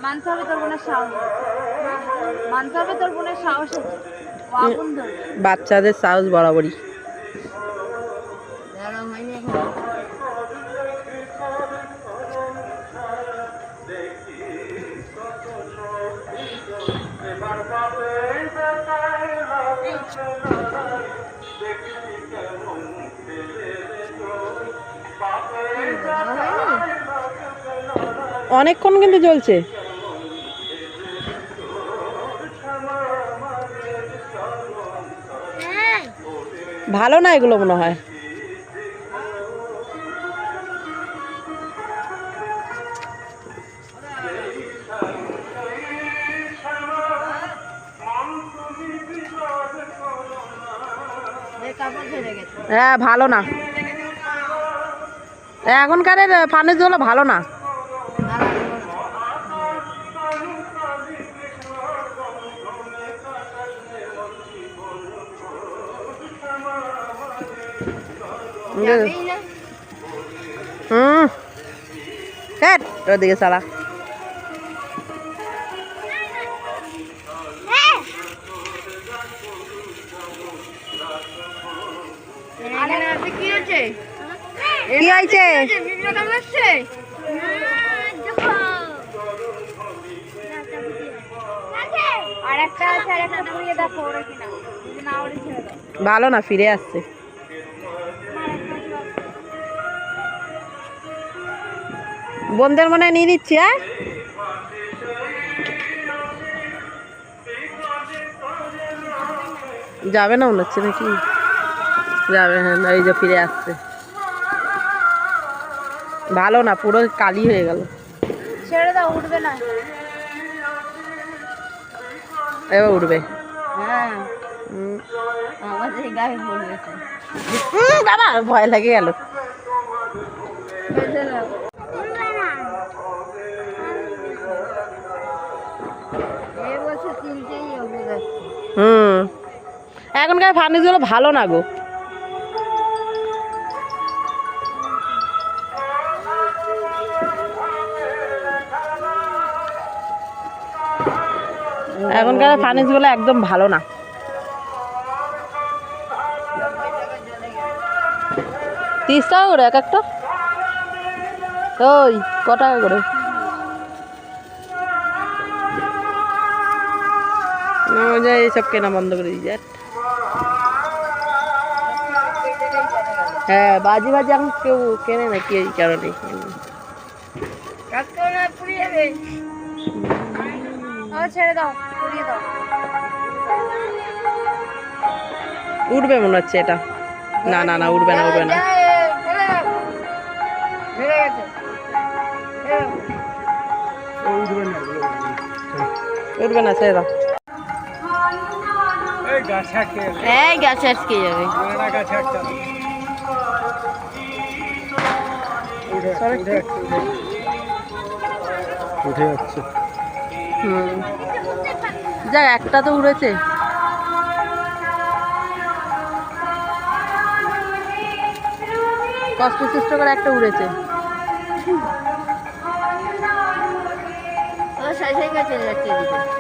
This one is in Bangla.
মানতে হবে তোর বোনের সাহস, মানতে হবে তোর বোনের সাহস আছে। বাচ্চাদের সাহস বরাবরই। অনেকক্ষণ কিন্তু জ্বলছে। ভালো না এগুলো মনে হয়। হ্যাঁ ভালো না, এখনকার ফার্নেস গুলো ভালো না। ওদিকে সারা কি হয়েছে? কি হয়েছে? ভালো না, ফিরে আসছে। বোনদের মনে নিয়ে নিচ্ছি। হ্যাঁ যাবে না মনে হচ্ছে নাকি? যাবে। হ্যাঁ এই যে ফিরে আসছে। ভালো না, পুরো কালি হয়ে গেল। ছেড়ে দাও, উঠবে না। এবার উঠবে। হ্যাঁ আমাদের গায়ে পড়েছে। বাবা ভয় লাগে গেল। এখনকার ফার্নিচ গুলো ভালো না গো। এখনকার ফার্নিচ গুলো একদম ভালো না। 30 টাকা করে এক একটা। ওই ক টাকা করে? এইসব কেনা বন্ধ করে দিয়ে। হ্যাঁ বাজি বাজি এখন কেউ কেনে না, কি এই কারণে। ছেড়ে দাও, পুড়িয়ে দাও। উঠবে মনে হচ্ছে এটা। না না না, উঠবে না, উঠবে না, উঠবে না, ছেড়ে দাও। এই গাছ আটকে যাবে। উঠে যাচ্ছে। যাক একটা তো উড়েছে। কষ্ট সৃষ্ট করে একটা উড়েছে। চলে যাচ্ছে।